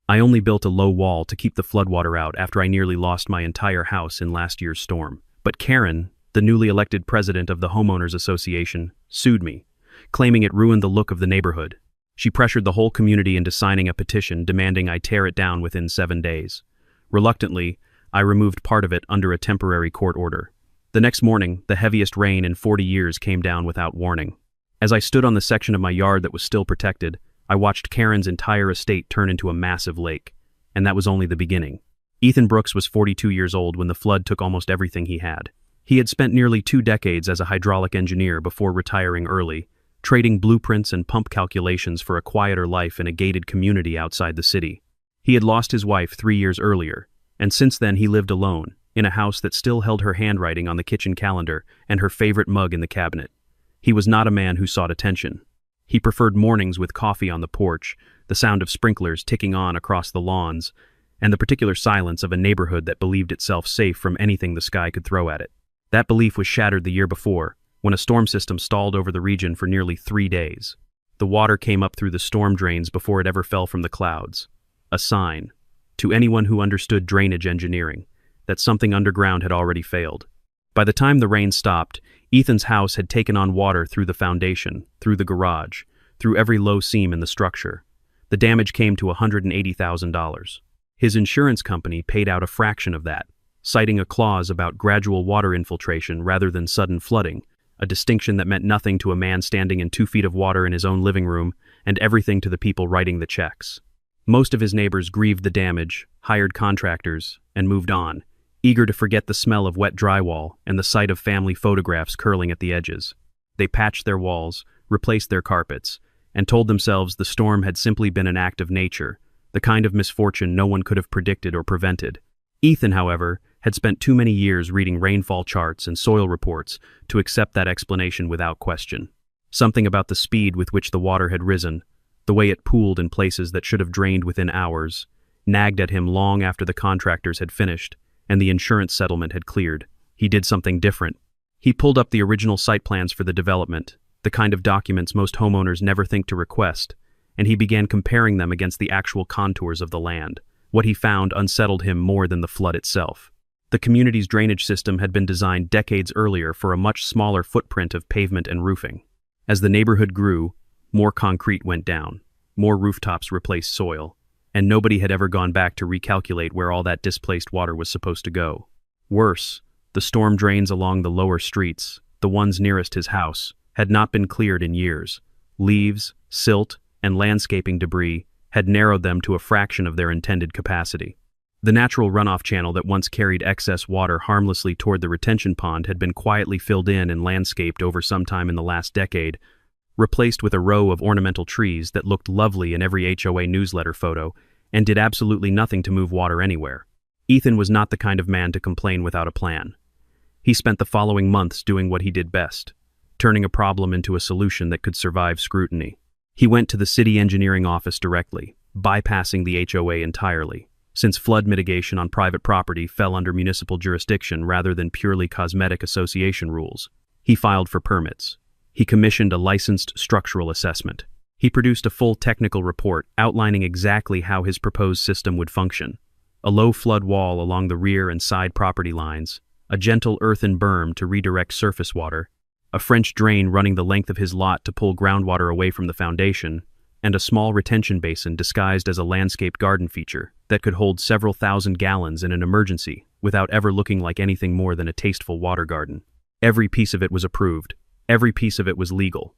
I only built a low wall to keep the floodwater out after I nearly lost my entire house in last year's storm. But Karen, the newly elected president of the Homeowners Association, sued me, claiming it ruined the look of the neighborhood. She pressured the whole community into signing a petition demanding I tear it down within 7 days. Reluctantly, I removed part of it under a temporary court order. The next morning, the heaviest rain in 40 years came down without warning. As I stood on the section of my yard that was still protected, I watched Karen's entire estate turn into a massive lake. And that was only the beginning. Ethan Brooks was 42 years old when the flood took almost everything he had. He had spent nearly 2 decades as a hydraulic engineer before retiring early, trading blueprints and pump calculations for a quieter life in a gated community outside the city. He had lost his wife 3 years earlier, and since then he lived alone, in a house that still held her handwriting on the kitchen calendar and her favorite mug in the cabinet. He was not a man who sought attention. He preferred mornings with coffee on the porch, the sound of sprinklers ticking on across the lawns, and the particular silence of a neighborhood that believed itself safe from anything the sky could throw at it. That belief was shattered the year before, when a storm system stalled over the region for nearly 3 days. The water came up through the storm drains before it ever fell from the clouds. A sign, to anyone who understood drainage engineering, that something underground had already failed. By the time the rain stopped, Ethan's house had taken on water through the foundation, through the garage, through every low seam in the structure. The damage came to $180,000. His insurance company paid out a fraction of that, citing a clause about gradual water infiltration rather than sudden flooding, a distinction that meant nothing to a man standing in 2 feet of water in his own living room and everything to the people writing the checks. Most of his neighbors grieved the damage, hired contractors, and moved on, eager to forget the smell of wet drywall and the sight of family photographs curling at the edges. They patched their walls, replaced their carpets, and told themselves the storm had simply been an act of nature, the kind of misfortune no one could have predicted or prevented. Ethan, however, had spent too many years reading rainfall charts and soil reports to accept that explanation without question. Something about the speed with which the water had risen, the way it pooled in places that should have drained within hours, nagged at him long after the contractors had finished and the insurance settlement had cleared. He did something different. He pulled up the original site plans for the development, the kind of documents most homeowners never think to request, and he began comparing them against the actual contours of the land. What he found unsettled him more than the flood itself. The community's drainage system had been designed decades earlier for a much smaller footprint of pavement and roofing. As the neighborhood grew, more concrete went down, more rooftops replaced soil, and nobody had ever gone back to recalculate where all that displaced water was supposed to go. Worse, the storm drains along the lower streets, the ones nearest his house, had not been cleared in years. Leaves, silt, and landscaping debris had narrowed them to a fraction of their intended capacity. The natural runoff channel that once carried excess water harmlessly toward the retention pond had been quietly filled in and landscaped over some time in the last decade, replaced with a row of ornamental trees that looked lovely in every HOA newsletter photo and did absolutely nothing to move water anywhere. Ethan was not the kind of man to complain without a plan. He spent the following months doing what he did best, turning a problem into a solution that could survive scrutiny. He went to the city engineering office directly, bypassing the HOA entirely, since flood mitigation on private property fell under municipal jurisdiction rather than purely cosmetic association rules. He filed for permits. He commissioned a licensed structural assessment. He produced a full technical report outlining exactly how his proposed system would function. A low flood wall along the rear and side property lines, a gentle earthen berm to redirect surface water, a French drain running the length of his lot to pull groundwater away from the foundation, and a small retention basin disguised as a landscaped garden feature that could hold several thousand gallons in an emergency without ever looking like anything more than a tasteful water garden. Every piece of it was approved. Every piece of it was legal.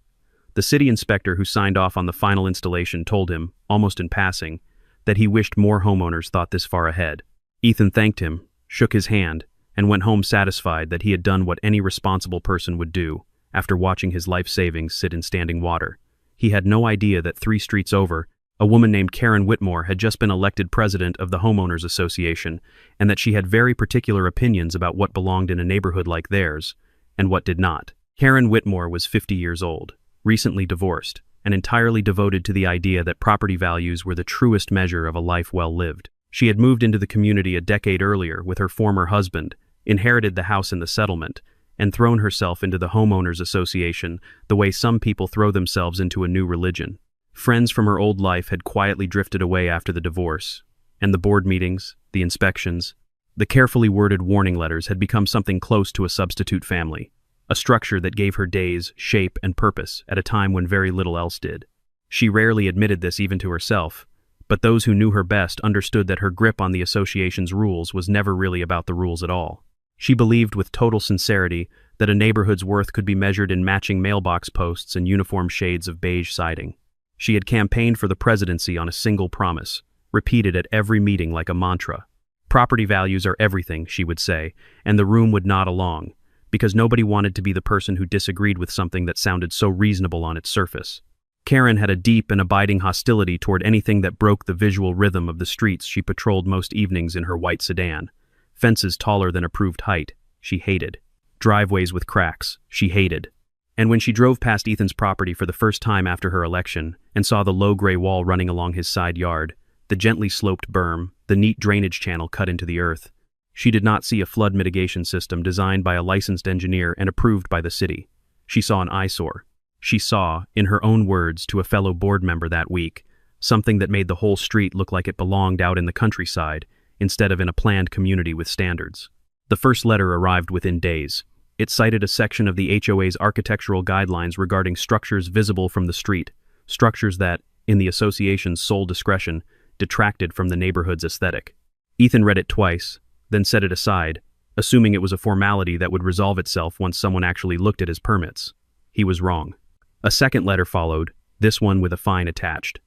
The city inspector who signed off on the final installation told him, almost in passing, that he wished more homeowners thought this far ahead. Ethan thanked him, shook his hand, and went home satisfied that he had done what any responsible person would do after watching his life savings sit in standing water. He had no idea that 3 streets over, a woman named Karen Whitmore had just been elected president of the Homeowners Association, and that she had very particular opinions about what belonged in a neighborhood like theirs, and what did not. Karen Whitmore was 50 years old, recently divorced, and entirely devoted to the idea that property values were the truest measure of a life well lived. She had moved into the community a decade earlier with her former husband, inherited the house in the settlement, and thrown herself into the Homeowners Association the way some people throw themselves into a new religion. Friends from her old life had quietly drifted away after the divorce, and the board meetings, the inspections, the carefully worded warning letters had become something close to a substitute family, a structure that gave her days shape and purpose at a time when very little else did. She rarely admitted this even to herself, but those who knew her best understood that her grip on the association's rules was never really about the rules at all. She believed with total sincerity that a neighborhood's worth could be measured in matching mailbox posts and uniform shades of beige siding. She had campaigned for the presidency on a single promise, repeated at every meeting like a mantra. Property values are everything, she would say, and the room would nod along, because nobody wanted to be the person who disagreed with something that sounded so reasonable on its surface. Karen had a deep and abiding hostility toward anything that broke the visual rhythm of the streets she patrolled most evenings in her white sedan. Fences taller than approved height, she hated. Driveways with cracks, she hated. And when she drove past Ethan's property for the first time after her election and saw the low gray wall running along his side yard, the gently sloped berm, the neat drainage channel cut into the earth, she did not see a flood mitigation system designed by a licensed engineer and approved by the city. She saw an eyesore. She saw, in her own words to a fellow board member that week, something that made the whole street look like it belonged out in the countryside instead of in a planned community with standards. The first letter arrived within days. It cited a section of the HOA's architectural guidelines regarding structures visible from the street, structures that, in the association's sole discretion, detracted from the neighborhood's aesthetic. Ethan read it twice, then set it aside, assuming it was a formality that would resolve itself once someone actually looked at his permits. He was wrong. A second letter followed, this one with a fine attached.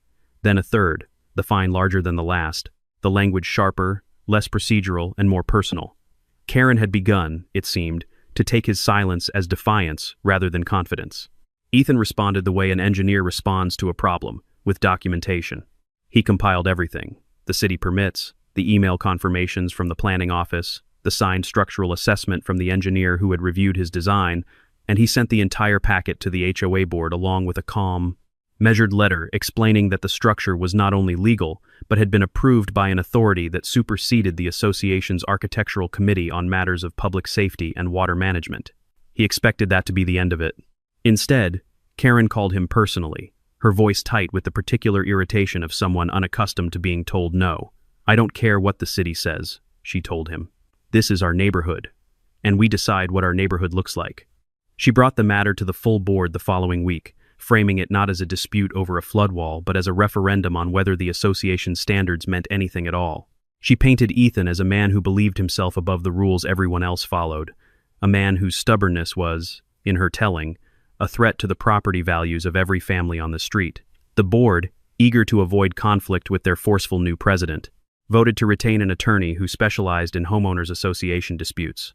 Then a third, the fine larger than the last, the language sharper, less procedural, and more personal. Karen had begun, it seemed, to take his silence as defiance rather than confidence. Ethan responded the way an engineer responds to a problem, with documentation. He compiled everything: the city permits, the email confirmations from the planning office, the signed structural assessment from the engineer who had reviewed his design, and he sent the entire packet to the HOA board along with a calm, measured letter explaining that the structure was not only legal, but had been approved by an authority that superseded the association's architectural committee on matters of public safety and water management. He expected that to be the end of it. Instead, Karen called him personally, her voice tight with the particular irritation of someone unaccustomed to being told no. "I don't care what the city says," she told him. "This is our neighborhood, and we decide what our neighborhood looks like." She brought the matter to the full board the following week, framing it not as a dispute over a flood wall, but as a referendum on whether the association's standards meant anything at all. She painted Ethan as a man who believed himself above the rules everyone else followed, a man whose stubbornness was, in her telling, a threat to the property values of every family on the street. The board, eager to avoid conflict with their forceful new president, voted to retain an attorney who specialized in homeowners association disputes.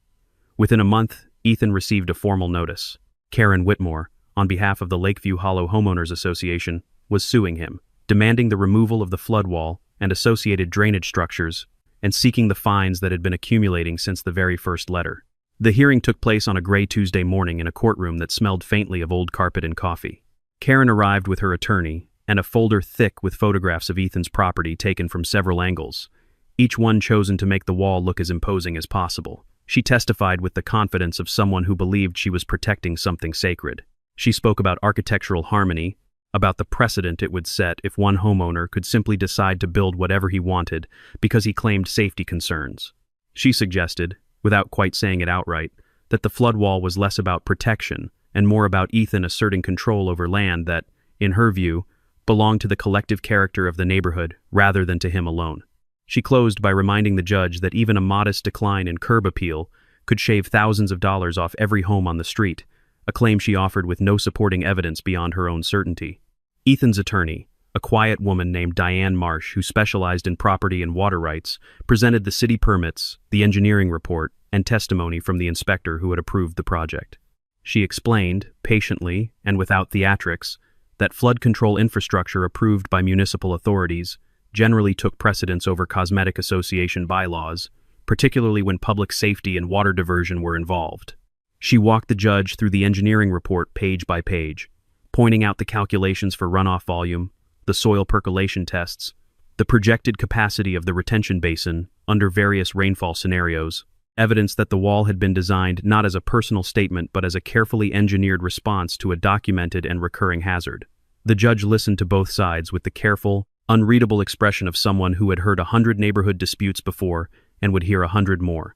Within a month, Ethan received a formal notice. Karen Whitmore, on behalf of the Lakeview Hollow Homeowners Association, was suing him, demanding the removal of the flood wall and associated drainage structures, and seeking the fines that had been accumulating since the very first letter. The hearing took place on a gray Tuesday morning in a courtroom that smelled faintly of old carpet and coffee. Karen arrived with her attorney, and a folder thick with photographs of Ethan's property taken from several angles, each one chosen to make the wall look as imposing as possible. She testified with the confidence of someone who believed she was protecting something sacred. She spoke about architectural harmony, about the precedent it would set if one homeowner could simply decide to build whatever he wanted because he claimed safety concerns. She suggested, without quite saying it outright, that the flood wall was less about protection and more about Ethan asserting control over land that, in her view, belonged to the collective character of the neighborhood rather than to him alone. She closed by reminding the judge that even a modest decline in curb appeal could shave thousands of dollars off every home on the street, a claim she offered with no supporting evidence beyond her own certainty. Ethan's attorney, a quiet woman named Diane Marsh who specialized in property and water rights, presented the city permits, the engineering report, and testimony from the inspector who had approved the project. She explained, patiently and without theatrics, that flood control infrastructure approved by municipal authorities generally took precedence over cosmetic association bylaws, particularly when public safety and water diversion were involved. She walked the judge through the engineering report page by page, pointing out the calculations for runoff volume, the soil percolation tests, the projected capacity of the retention basin under various rainfall scenarios, evidence that the wall had been designed not as a personal statement but as a carefully engineered response to a documented and recurring hazard. The judge listened to both sides with the careful, unreadable expression of someone who had heard 100 neighborhood disputes before and would hear 100 more.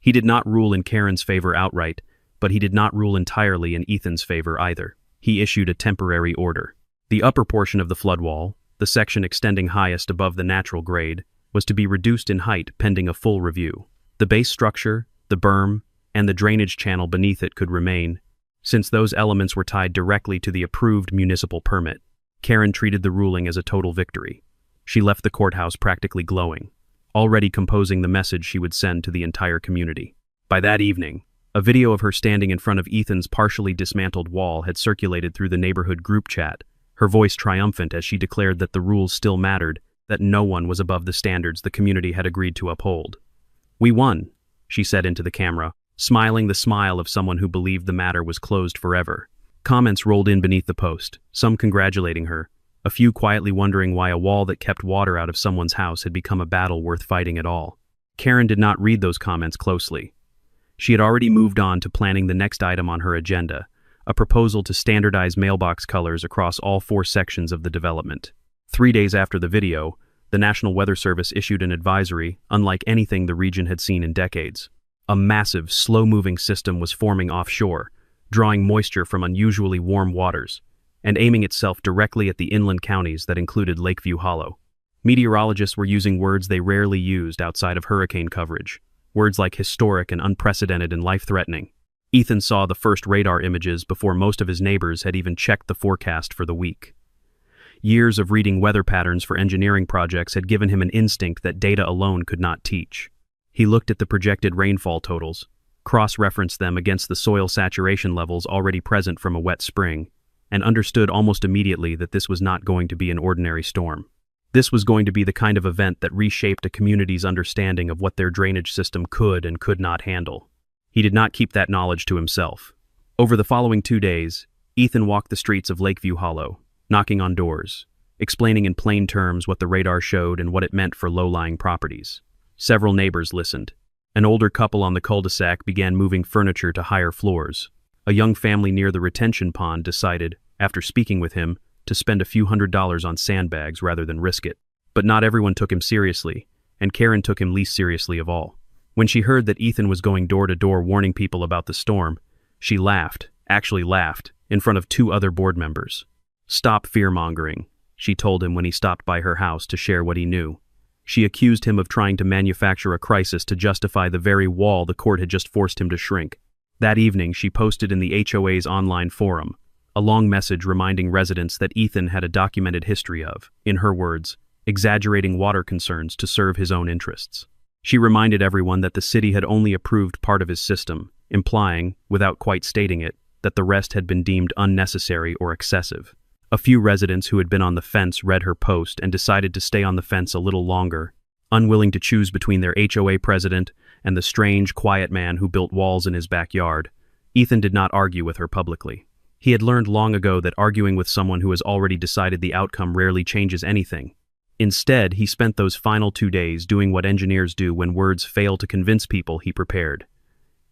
He did not rule in Karen's favor outright, but he did not rule entirely in Ethan's favor either. He issued a temporary order. The upper portion of the flood wall, the section extending highest above the natural grade, was to be reduced in height pending a full review. The base structure, the berm, and the drainage channel beneath it could remain, since those elements were tied directly to the approved municipal permit. Karen treated the ruling as a total victory. She left the courthouse practically glowing, already composing the message she would send to the entire community. By that evening, a video of her standing in front of Ethan's partially dismantled wall had circulated through the neighborhood group chat, her voice triumphant as she declared that the rules still mattered, that no one was above the standards the community had agreed to uphold. "We won," she said into the camera, smiling the smile of someone who believed the matter was closed forever. Comments rolled in beneath the post, some congratulating her, a few quietly wondering why a wall that kept water out of someone's house had become a battle worth fighting at all. Karen did not read those comments closely. She had already moved on to planning the next item on her agenda, a proposal to standardize mailbox colors across all 4 sections of the development. 3 days after the video, the National Weather Service issued an advisory unlike anything the region had seen in decades. A massive, slow-moving system was forming offshore, drawing moisture from unusually warm waters, and aiming itself directly at the inland counties that included Lakeview Hollow. Meteorologists were using words they rarely used outside of hurricane coverage, words like historic and unprecedented and life-threatening. Ethan saw the first radar images before most of his neighbors had even checked the forecast for the week. Years of reading weather patterns for engineering projects had given him an instinct that data alone could not teach. He looked at the projected rainfall totals, cross-referenced them against the soil saturation levels already present from a wet spring, and understood almost immediately that this was not going to be an ordinary storm. This was going to be the kind of event that reshaped a community's understanding of what their drainage system could and could not handle. He did not keep that knowledge to himself. Over the following 2 days, Ethan walked the streets of Lakeview Hollow, knocking on doors, explaining in plain terms what the radar showed and what it meant for low-lying properties. Several neighbors listened. An older couple on the cul-de-sac began moving furniture to higher floors. A young family near the retention pond decided, after speaking with him, to spend a few $100s on sandbags rather than risk it. But not everyone took him seriously, and Karen took him least seriously of all. When she heard that Ethan was going door to door warning people about the storm, she laughed, actually laughed, in front of 2 other board members. "Stop fear-mongering," she told him when he stopped by her house to share what he knew. She accused him of trying to manufacture a crisis to justify the very wall the court had just forced him to shrink. That evening, she posted in the HOA's online forum a long message reminding residents that Ethan had a documented history of, in her words, exaggerating water concerns to serve his own interests. She reminded everyone that the city had only approved part of his system, implying, without quite stating it, that the rest had been deemed unnecessary or excessive. A few residents who had been on the fence read her post and decided to stay on the fence a little longer, unwilling to choose between their HOA president and the strange, quiet man who built walls in his backyard. Ethan did not argue with her publicly. He had learned long ago that arguing with someone who has already decided the outcome rarely changes anything. Instead, he spent those final 2 days doing what engineers do when words fail to convince people. He prepared.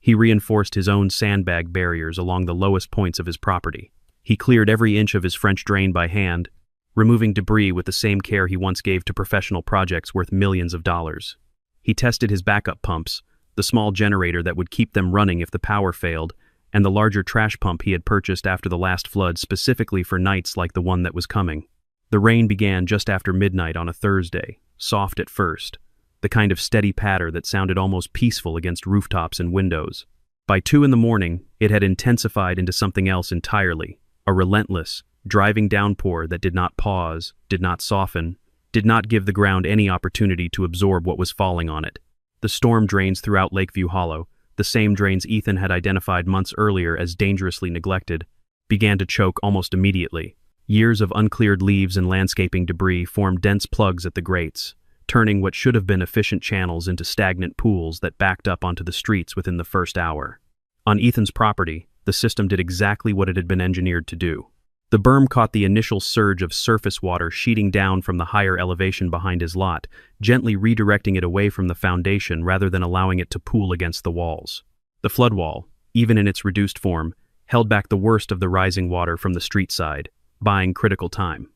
He reinforced his own sandbag barriers along the lowest points of his property. He cleared every inch of his French drain by hand, removing debris with the same care he once gave to professional projects worth millions of dollars. He tested his backup pumps, the small generator that would keep them running if the power failed, and the larger trash pump he had purchased after the last flood specifically for nights like the one that was coming. The rain began just after midnight on a Thursday, soft at first, the kind of steady patter that sounded almost peaceful against rooftops and windows. By 2 in the morning, it had intensified into something else entirely, a relentless, driving downpour that did not pause, did not soften, did not give the ground any opportunity to absorb what was falling on it. The storm drains throughout Lakeview Hollow, the same drains Ethan had identified months earlier as dangerously neglected, began to choke almost immediately. Years of uncleared leaves and landscaping debris formed dense plugs at the grates, turning what should have been efficient channels into stagnant pools that backed up onto the streets within the first hour. On Ethan's property, the system did exactly what it had been engineered to do. The berm caught the initial surge of surface water sheeting down from the higher elevation behind his lot, gently redirecting it away from the foundation rather than allowing it to pool against the walls. The flood wall, even in its reduced form, held back the worst of the rising water from the street side, buying critical time.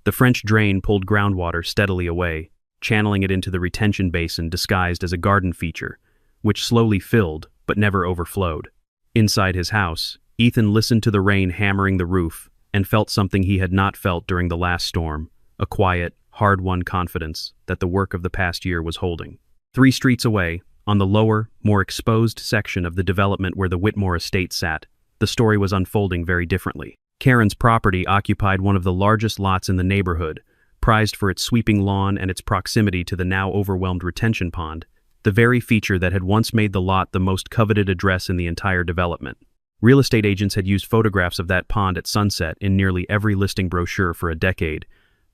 The French drain pulled groundwater steadily away, channeling it into the retention basin disguised as a garden feature, which slowly filled but never overflowed. Inside his house, Ethan listened to the rain hammering the roof and felt something he had not felt during the last storm, a quiet, hard-won confidence that the work of the past year was holding. 3 streets away, on the lower, more exposed section of the development where the Whitmore estate sat, the story was unfolding very differently. Karen's property occupied one of the largest lots in the neighborhood, prized for its sweeping lawn and its proximity to the now overwhelmed retention pond, the very feature that had once made the lot the most coveted address in the entire development. Real estate agents had used photographs of that pond at sunset in nearly every listing brochure for a decade,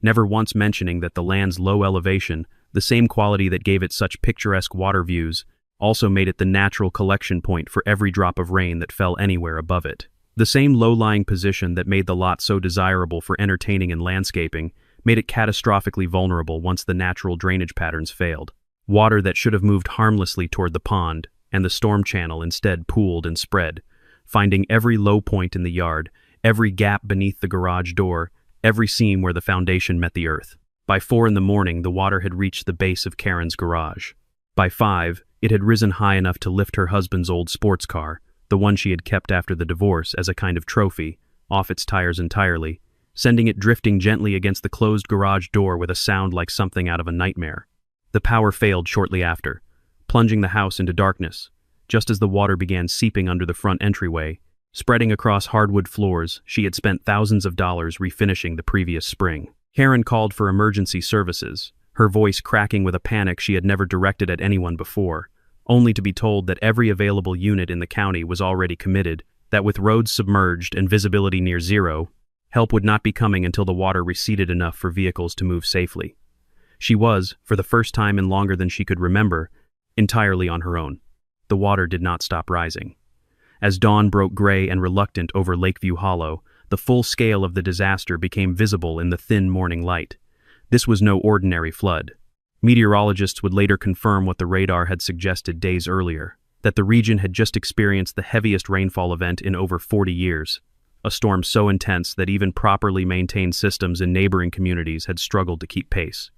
never once mentioning that the land's low elevation, the same quality that gave it such picturesque water views, also made it the natural collection point for every drop of rain that fell anywhere above it. The same low-lying position that made the lot so desirable for entertaining and landscaping made it catastrophically vulnerable once the natural drainage patterns failed. Water that should have moved harmlessly toward the pond and the storm channel instead pooled and spread, finding every low point in the yard, every gap beneath the garage door, every seam where the foundation met the earth. By 4 a.m, the water had reached the base of Karen's garage. By 5, it had risen high enough to lift her husband's old sports car, the one she had kept after the divorce as a kind of trophy, off its tires entirely, sending it drifting gently against the closed garage door with a sound like something out of a nightmare. The power failed shortly after, plunging the house into darkness, just as the water began seeping under the front entryway, spreading across hardwood floors she had spent thousands of dollars refinishing the previous spring. Karen called for emergency services, her voice cracking with a panic she had never directed at anyone before, only to be told that every available unit in the county was already committed, that with roads submerged and visibility near zero, help would not be coming until the water receded enough for vehicles to move safely. She was, for the first time in longer than she could remember, entirely on her own. The water did not stop rising. As dawn broke gray and reluctant over Lakeview Hollow, the full scale of the disaster became visible in the thin morning light. This was no ordinary flood. Meteorologists would later confirm what the radar had suggested days earlier, that the region had just experienced the heaviest rainfall event in over 40 years, a storm so intense that even properly maintained systems in neighboring communities had struggled to keep pace.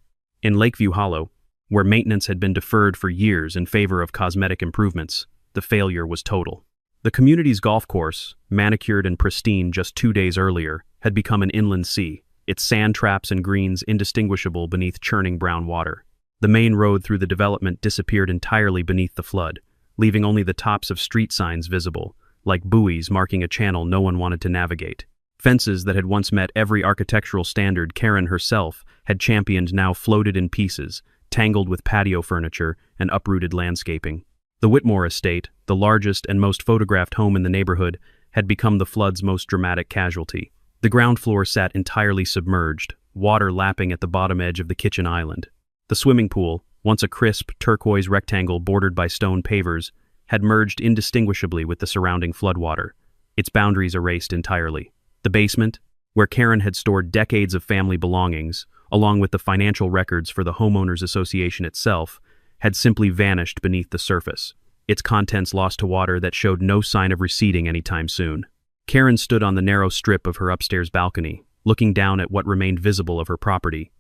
In Lakeview Hollow, where maintenance had been deferred for years in favor of cosmetic improvements, the failure was total. The community's golf course, manicured and pristine just 2 days earlier, had become an inland sea, its sand traps and greens indistinguishable beneath churning brown water. The main road through the development disappeared entirely beneath the flood, leaving only the tops of street signs visible, like buoys marking a channel no one wanted to navigate. Fences that had once met every architectural standard Karen herself had championed now floated in pieces, tangled with patio furniture and uprooted landscaping. The Whitmore estate, the largest and most photographed home in the neighborhood, had become the flood's most dramatic casualty. The ground floor sat entirely submerged, water lapping at the bottom edge of the kitchen island. The swimming pool, once a crisp, turquoise rectangle bordered by stone pavers, had merged indistinguishably with the surrounding floodwater, its boundaries erased entirely. The basement, where Karen had stored decades of family belongings, along with the financial records for the Homeowners Association itself, had simply vanished beneath the surface, its contents lost to water that showed no sign of receding anytime soon. Karen stood on the narrow strip of her upstairs balcony, looking down at what remained visible of her property,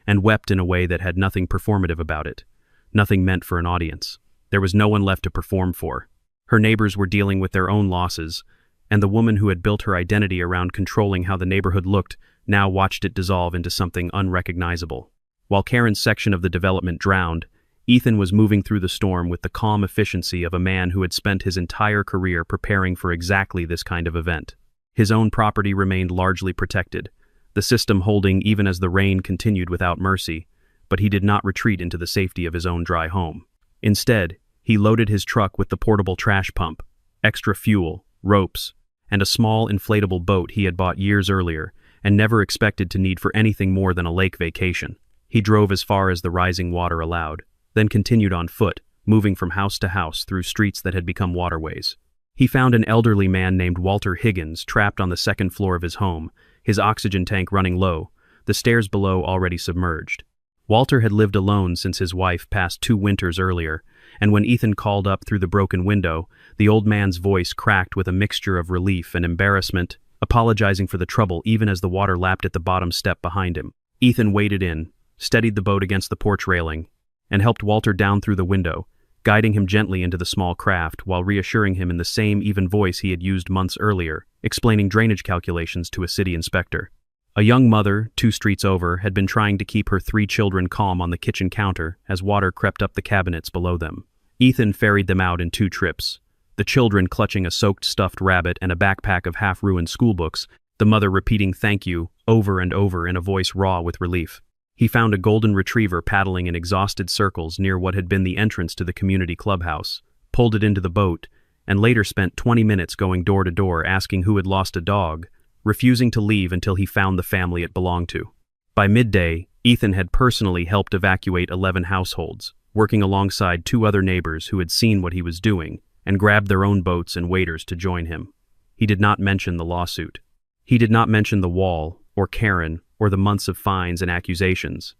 and wept in a way that had nothing performative about it, nothing meant for an audience. There was no one left to perform for. Her neighbors were dealing with their own losses, and the woman who had built her identity around controlling how the neighborhood looked now watched it dissolve into something unrecognizable. While Karen's section of the development drowned, Ethan was moving through the storm with the calm efficiency of a man who had spent his entire career preparing for exactly this kind of event. His own property remained largely protected, the system holding even as the rain continued without mercy, but he did not retreat into the safety of his own dry home. Instead, he loaded his truck with the portable trash pump, extra fuel, ropes, and a small inflatable boat he had bought years earlier and never expected to need for anything more than a lake vacation. He drove as far as the rising water allowed, then continued on foot, moving from house to house through streets that had become waterways. He found an elderly man named Walter Higgins trapped on the second floor of his home, his oxygen tank running low, the stairs below already submerged. Walter had lived alone since his wife passed 2 winters earlier, and when Ethan called up through the broken window, the old man's voice cracked with a mixture of relief and embarrassment, apologizing for the trouble even as the water lapped at the bottom step behind him. Ethan waded in, steadied the boat against the porch railing, and helped Walter down through the window, guiding him gently into the small craft while reassuring him in the same even voice he had used months earlier, explaining drainage calculations to a city inspector. A young mother, 2 streets over, had been trying to keep her 3 children calm on the kitchen counter as water crept up the cabinets below them. Ethan ferried them out in 2 trips, the children clutching a soaked stuffed rabbit and a backpack of half-ruined schoolbooks, the mother repeating "thank you" over and over in a voice raw with relief. He found a golden retriever paddling in exhausted circles near what had been the entrance to the community clubhouse, pulled it into the boat, and later spent 20 minutes going door to door asking who had lost a dog, refusing to leave until he found the family it belonged to. By midday, Ethan had personally helped evacuate 11 households, working alongside 2 other neighbors who had seen what he was doing and grabbed their own boats and waders to join him. He did not mention the lawsuit. He did not mention the wall, or Karen, or the months of fines and accusations.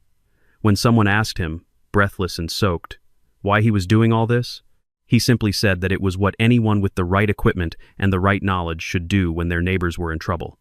When someone asked him, breathless and soaked, why he was doing all this, he simply said that it was what anyone with the right equipment and the right knowledge should do when their neighbors were in trouble.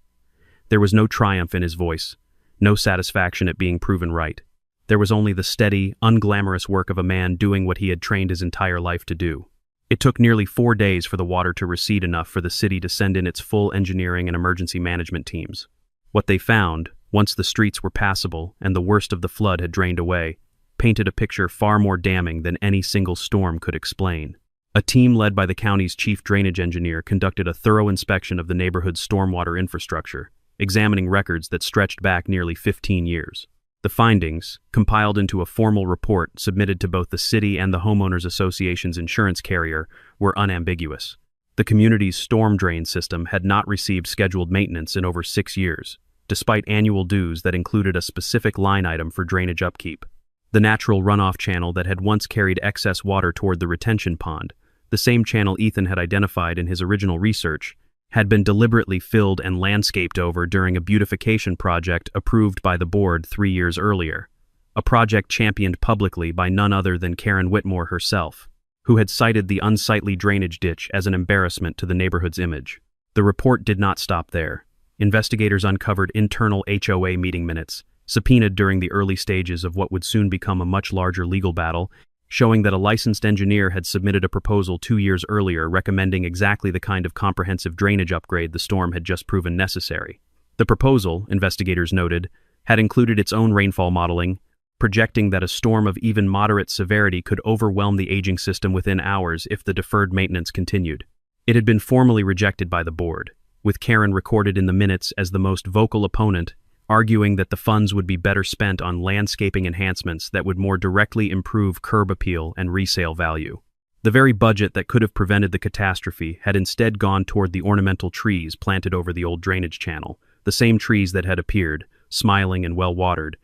There was no triumph in his voice, no satisfaction at being proven right. There was only the steady, unglamorous work of a man doing what he had trained his entire life to do. It took nearly 4 days for the water to recede enough for the city to send in its full engineering and emergency management teams. What they found, once the streets were passable and the worst of the flood had drained away, painted a picture far more damning than any single storm could explain. A team led by the county's chief drainage engineer conducted a thorough inspection of the neighborhood's stormwater infrastructure, examining records that stretched back nearly 15 years. The findings, compiled into a formal report submitted to both the city and the Homeowners Association's insurance carrier, were unambiguous. The community's storm drain system had not received scheduled maintenance in over 6 years, despite annual dues that included a specific line item for drainage upkeep. The natural runoff channel that had once carried excess water toward the retention pond, the same channel Ethan had identified in his original research, had been deliberately filled and landscaped over during a beautification project approved by the board 3 years earlier, a project championed publicly by none other than Karen Whitmore herself, who had cited the unsightly drainage ditch as an embarrassment to the neighborhood's image. The report did not stop there. Investigators uncovered internal HOA meeting minutes, subpoenaed during the early stages of what would soon become a much larger legal battle, showing that a licensed engineer had submitted a proposal 2 years earlier recommending exactly the kind of comprehensive drainage upgrade the storm had just proven necessary. The proposal, investigators noted, had included its own rainfall modeling, projecting that a storm of even moderate severity could overwhelm the aging system within hours if the deferred maintenance continued. It had been formally rejected by the board, with Karen recorded in the minutes as the most vocal opponent, arguing that the funds would be better spent on landscaping enhancements that would more directly improve curb appeal and resale value. The very budget that could have prevented the catastrophe had instead gone toward the ornamental trees planted over the old drainage channel, the same trees that had appeared, smiling and well-watered,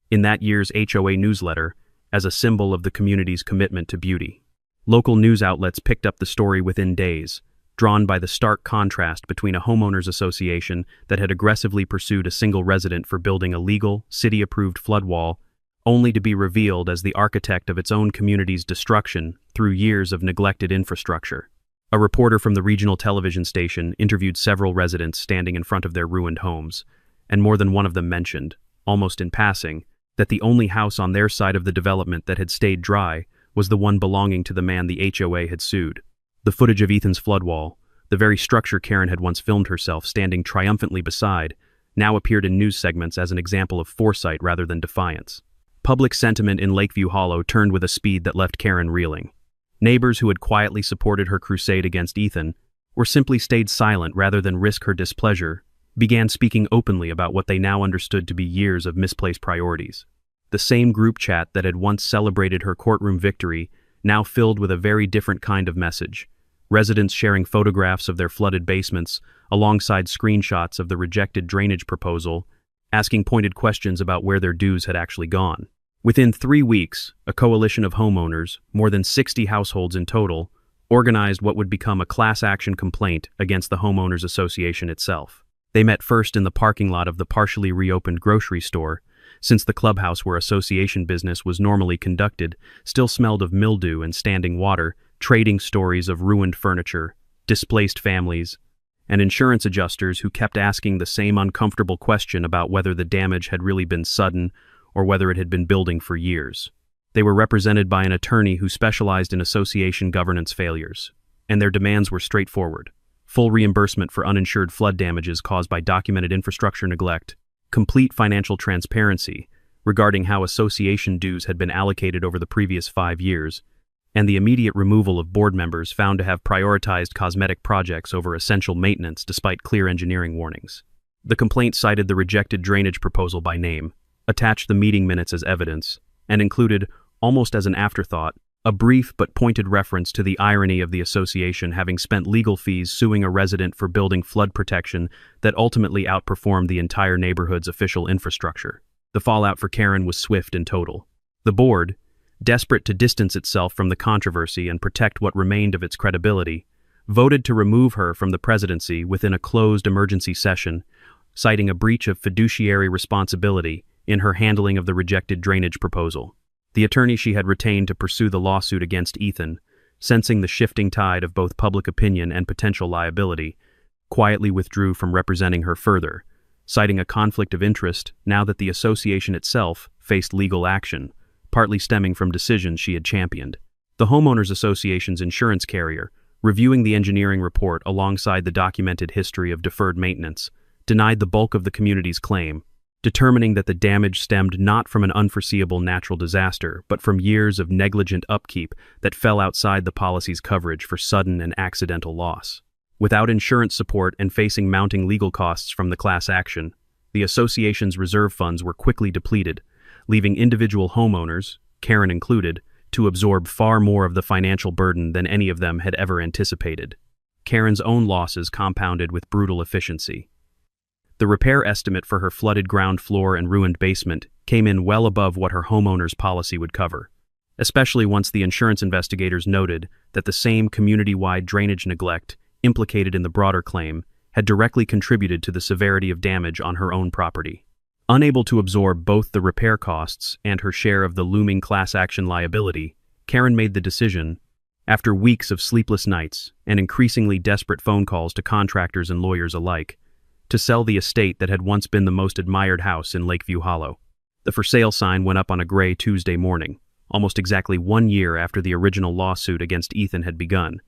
in that year's HOA newsletter as a symbol of the community's commitment to beauty. Local news outlets picked up the story within days, drawn by the stark contrast between a homeowners association that had aggressively pursued a single resident for building a legal, city-approved flood wall, only to be revealed as the architect of its own community's destruction through years of neglected infrastructure. A reporter from the regional television station interviewed several residents standing in front of their ruined homes, and more than one of them mentioned, almost in passing, that the only house on their side of the development that had stayed dry was the one belonging to the man the HOA had sued. The footage of Ethan's flood wall, the very structure Karen had once filmed herself standing triumphantly beside, now appeared in news segments as an example of foresight rather than defiance. Public sentiment in Lakeview Hollow turned with a speed that left Karen reeling. Neighbors who had quietly supported her crusade against Ethan, or simply stayed silent rather than risk her displeasure, began speaking openly about what they now understood to be years of misplaced priorities. The same group chat that had once celebrated her courtroom victory now filled with a very different kind of message. Residents sharing photographs of their flooded basements alongside screenshots of the rejected drainage proposal, asking pointed questions about where their dues had actually gone. Within 3 weeks, a coalition of homeowners, more than 60 households in total, organized what would become a class action complaint against the Homeowners Association itself. They met first in the parking lot of the partially reopened grocery store, since the clubhouse where association business was normally conducted still smelled of mildew and standing water, trading stories of ruined furniture, displaced families, and insurance adjusters who kept asking the same uncomfortable question about whether the damage had really been sudden or whether it had been building for years. They were represented by an attorney who specialized in association governance failures, and their demands were straightforward: full reimbursement for uninsured flood damages caused by documented infrastructure neglect, complete financial transparency regarding how association dues had been allocated over the previous 5 years, and the immediate removal of board members found to have prioritized cosmetic projects over essential maintenance despite clear engineering warnings. The complaint cited the rejected drainage proposal by name, attached the meeting minutes as evidence, and included, almost as an afterthought, a brief but pointed reference to the irony of the association having spent legal fees suing a resident for building flood protection that ultimately outperformed the entire neighborhood's official infrastructure. The fallout for Karen was swift and total. The board, desperate to distance itself from the controversy and protect what remained of its credibility, voted to remove her from the presidency within a closed emergency session, citing a breach of fiduciary responsibility in her handling of the rejected drainage proposal. The attorney she had retained to pursue the lawsuit against Ethan, sensing the shifting tide of both public opinion and potential liability, quietly withdrew from representing her further, citing a conflict of interest now that the association itself faced legal action, partly stemming from decisions she had championed. The Homeowners Association's insurance carrier, reviewing the engineering report alongside the documented history of deferred maintenance, denied the bulk of the community's claim, determining that the damage stemmed not from an unforeseeable natural disaster, but from years of negligent upkeep that fell outside the policy's coverage for sudden and accidental loss. Without insurance support and facing mounting legal costs from the class action, the association's reserve funds were quickly depleted, leaving individual homeowners, Karen included, to absorb far more of the financial burden than any of them had ever anticipated. Karen's own losses compounded with brutal efficiency. The repair estimate for her flooded ground floor and ruined basement came in well above what her homeowner's policy would cover, especially once the insurance investigators noted that the same community-wide drainage neglect implicated in the broader claim had directly contributed to the severity of damage on her own property. Unable to absorb both the repair costs and her share of the looming class action liability, Karen made the decision, after weeks of sleepless nights and increasingly desperate phone calls to contractors and lawyers alike, to sell the estate that had once been the most admired house in Lakeview Hollow. The for sale sign went up on a gray Tuesday morning, almost exactly 1 year after the original lawsuit against Ethan had begun,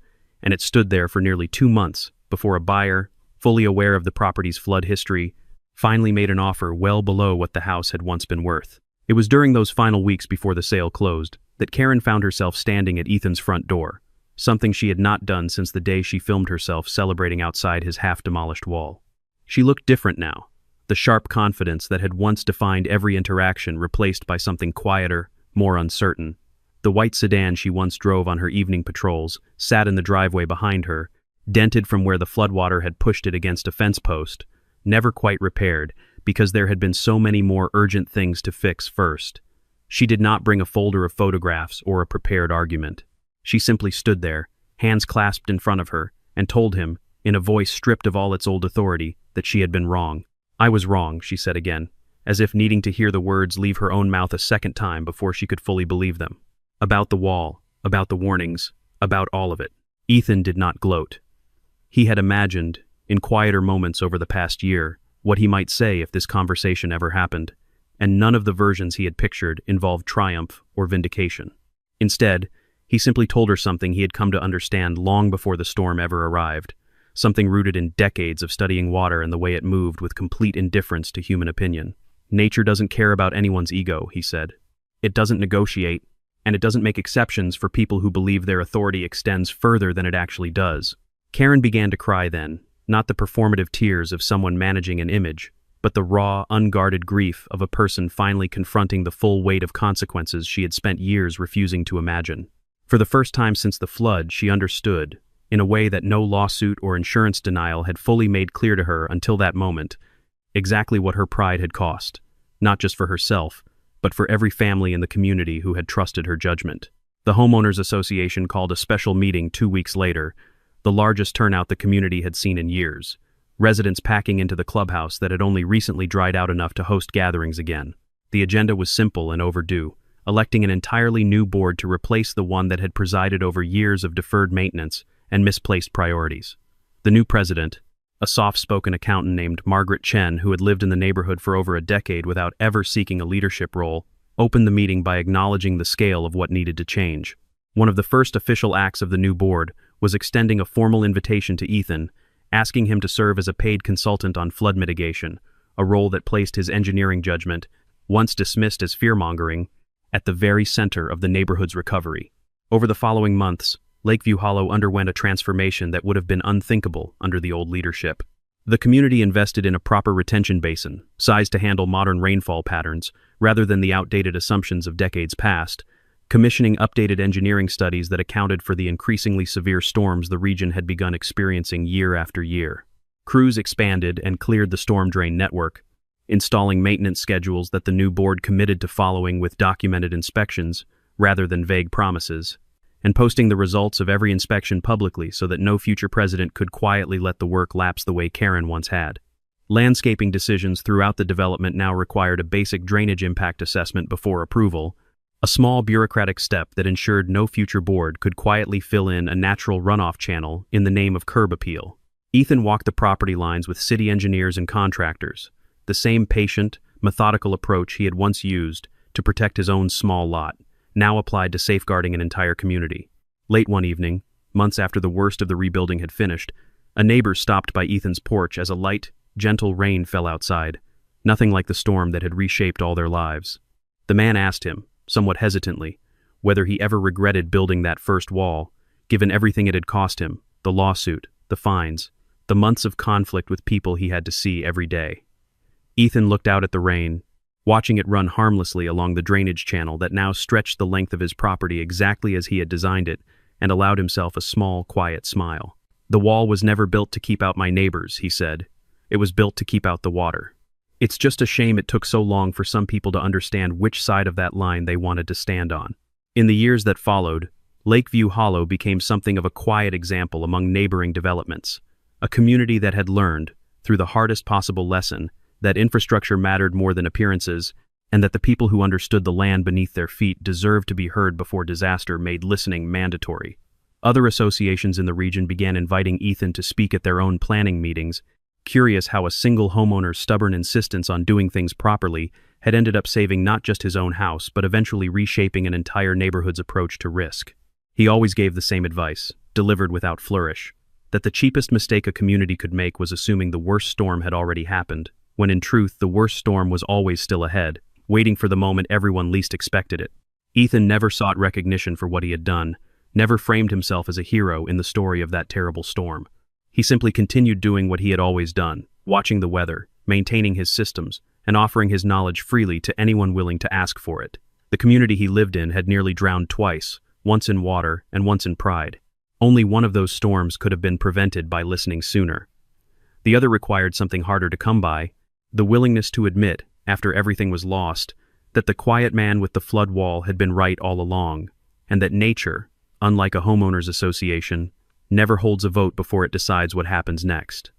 and it stood there for nearly 2 months before a buyer, fully aware of the property's flood history, finally made an offer well below what the house had once been worth. It was during those final weeks before the sale closed that Karen found herself standing at Ethan's front door, something she had not done since the day she filmed herself celebrating outside his half-demolished wall. She looked different now, the sharp confidence that had once defined every interaction replaced by something quieter, more uncertain. The white sedan she once drove on her evening patrols sat in the driveway behind her, dented from where the floodwater had pushed it against a fence post, never quite repaired because there had been so many more urgent things to fix first. She did not bring a folder of photographs or a prepared argument. She simply stood there, hands clasped in front of her, and told him, in a voice stripped of all its old authority, that she had been wrong. "I was wrong," she said again, as if needing to hear the words leave her own mouth a second time before she could fully believe them. About the wall, about the warnings, about all of it. Ethan did not gloat. He had imagined, in quieter moments over the past year, what he might say if this conversation ever happened, and none of the versions he had pictured involved triumph or vindication. Instead, he simply told her something he had come to understand long before the storm ever arrived, something rooted in decades of studying water and the way it moved with complete indifference to human opinion. Nature doesn't care about anyone's ego, he said. It doesn't negotiate, and it doesn't make exceptions for people who believe their authority extends further than it actually does. Karen began to cry then, not the performative tears of someone managing an image, but the raw, unguarded grief of a person finally confronting the full weight of consequences she had spent years refusing to imagine. For the first time since the flood, she understood, in a way that no lawsuit or insurance denial had fully made clear to her until that moment, exactly what her pride had cost, not just for herself, but for every family in the community who had trusted her judgment. The Homeowners Association called a special meeting 2 weeks later, the largest turnout the community had seen in years, residents packing into the clubhouse that had only recently dried out enough to host gatherings again. The agenda was simple and overdue, electing an entirely new board to replace the one that had presided over years of deferred maintenance and misplaced priorities. The new president, A soft-spoken accountant named Margaret Chen, who had lived in the neighborhood for over a decade without ever seeking a leadership role, opened the meeting by acknowledging the scale of what needed to change. One of the first official acts of the new board was extending a formal invitation to Ethan, asking him to serve as a paid consultant on flood mitigation, a role that placed his engineering judgment, once dismissed as fear-mongering, at the very center of the neighborhood's recovery. Over the following months, Lakeview Hollow underwent a transformation that would have been unthinkable under the old leadership. The community invested in a proper retention basin, sized to handle modern rainfall patterns, rather than the outdated assumptions of decades past, commissioning updated engineering studies that accounted for the increasingly severe storms the region had begun experiencing year after year. Crews expanded and cleared the storm drain network, installing maintenance schedules that the new board committed to following with documented inspections, rather than vague promises, and posting the results of every inspection publicly so that no future president could quietly let the work lapse the way Karen once had. Landscaping decisions throughout the development now required a basic drainage impact assessment before approval, a small bureaucratic step that ensured no future board could quietly fill in a natural runoff channel in the name of curb appeal. Ethan walked the property lines with city engineers and contractors, the same patient, methodical approach he had once used to protect his own small lot, now applied to safeguarding an entire community. Late one evening, months after the worst of the rebuilding had finished, a neighbor stopped by Ethan's porch as a light, gentle rain fell outside, nothing like the storm that had reshaped all their lives. The man asked him, somewhat hesitantly, whether he ever regretted building that first wall, given everything it had cost him, the lawsuit, the fines, the months of conflict with people he had to see every day. Ethan looked out at the rain, watching it run harmlessly along the drainage channel that now stretched the length of his property exactly as he had designed it, and allowed himself a small, quiet smile. "The wall was never built to keep out my neighbors," he said. "It was built to keep out the water. It's just a shame it took so long for some people to understand which side of that line they wanted to stand on." In the years that followed, Lakeview Hollow became something of a quiet example among neighboring developments, a community that had learned, through the hardest possible lesson, that infrastructure mattered more than appearances, and that the people who understood the land beneath their feet deserved to be heard before disaster made listening mandatory. Other associations in the region began inviting Ethan to speak at their own planning meetings, curious how a single homeowner's stubborn insistence on doing things properly had ended up saving not just his own house, but eventually reshaping an entire neighborhood's approach to risk. He always gave the same advice, delivered without flourish, that the cheapest mistake a community could make was assuming the worst storm had already happened, when in truth the worst storm was always still ahead, waiting for the moment everyone least expected it. Ethan never sought recognition for what he had done, never framed himself as a hero in the story of that terrible storm. He simply continued doing what he had always done, watching the weather, maintaining his systems, and offering his knowledge freely to anyone willing to ask for it. The community he lived in had nearly drowned twice, once in water and once in pride. Only one of those storms could have been prevented by listening sooner. The other required something harder to come by, the willingness to admit, after everything was lost, that the quiet man with the flood wall had been right all along, and that nature, unlike a homeowners association, never holds a vote before it decides what happens next.